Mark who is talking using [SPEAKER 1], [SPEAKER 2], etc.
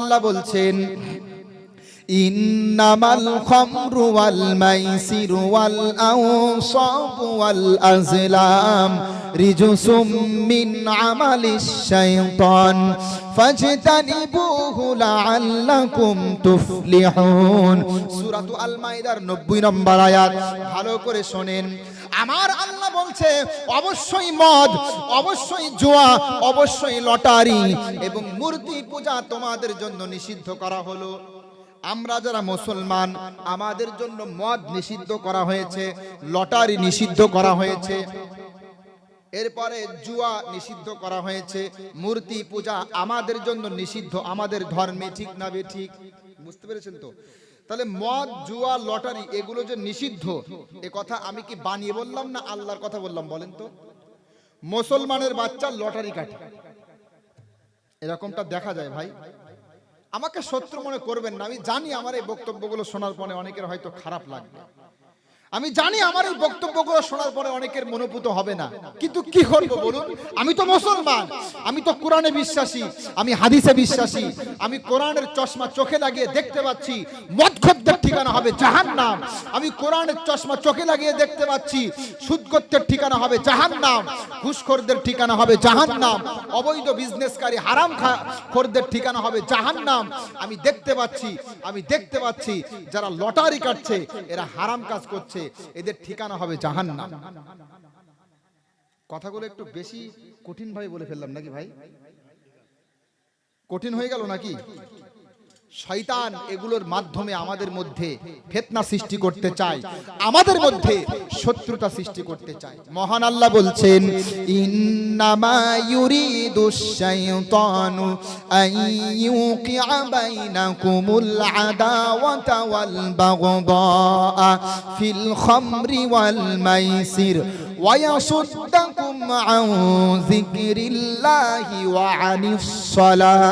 [SPEAKER 1] আল্লাহ বলছেন ইন্নামাল খামরু ওয়াল মাইসিরু ওয়াল আনসাবু ওয়াল আজলাম রিজসুম মিন আমালিশ শাইতান ফাজতানিবুহু লাআল্লাকুম তুফলিহুন। সূরা আল মাইদার 90 নম্বর আয়াত। ভালো করে শুনেন, আমার আল্লাহ বলছে অবশ্যই মদ, অবশ্যই জুয়া, অবশ্যই লটারি এবং মূর্তি পূজা তোমাদের জন্য নিষিদ্ধ করা হলো। আমরা যারা মুসলমান, আমাদের জন্য মদ নিষিদ্ধ করা হয়েছে, লটারি নিষিদ্ধ করা হয়েছে, এরপরে জুয়া নিষিদ্ধ করা হয়েছে, মূর্তি পূজা আমাদের জন্য নিষিদ্ধ আমাদের ধর্মে, ঠিক না বে ঠিক? বুঝতে পেরেছেন তো? তাহলে মদ, জুয়া, লটারি এগুলো যে নিষিদ্ধ, এ কথা আমি কি বানিয়ে বললাম না আল্লাহর কথা বললাম বলেন তো? মুসলমানের বাচ্চা লটারি কাটে, এরকমটা দেখা যায় ভাই। আমাকে শত্রু মনে করবেন না, আমি জানি আমার এই বক্তব্যগুলো শোনার পরে অনেকের হয়তো খারাপ লাগবে, আমি জানি আমার এই বক্তব্যগুলো শোনার পরে অনেকের মনোপুত হবে না, কিন্তু কি করব বলুন? আমি তো মুসলমান, আমি তো কোরআনে বিশ্বাসী, আমি হাদিসে বিশ্বাসী, আমি কোরআনের চশমা চোখে লাগিয়ে দেখতে পাচ্ছি মদখোরদের ঠিকানা হবে জাহান্নাম। আমি কোরআনের চশমা চোখে লাগিয়ে দেখতে পাচ্ছি সুদখোরদের ঠিকানা হবে জাহান্নাম, ঘুষখোরদের ঠিকানা হবে জাহান্নাম, অবৈধ বিজনেসকারী হারাম খোরদের ঠিকানা হবে জাহান্নাম। আমি দেখতে পাচ্ছি যারা লটারি কাটছে এরা হারাম কাজ করছে, এদের ঠিকানা হবে জাহান্নাম। কথাগুলো একটু বেশি কঠিন ভাবে বলে ফেললাম নাকি ভাই? কঠিন হয়ে গেল নাকি? শয়তান এগুলোর মাধ্যমে আমাদের মধ্যে ফিতনা সৃষ্টি করতে চায়, আমাদের মধ্যে শত্রুতা সৃষ্টি করতে চায়। মহান আল্লাহ বলছেন ইন্নামা ইউরিদুশ শাইতানু আইয়ুকিআ বাইনাকুমুল আদাওয়াতা ওয়াল বাগদা ফিল খামরি ওয়াল মাইসির ওয়া ইয়াসুদ্দাকুম আন যিকরিল্লাহি ওয়া আনিস সালাহ।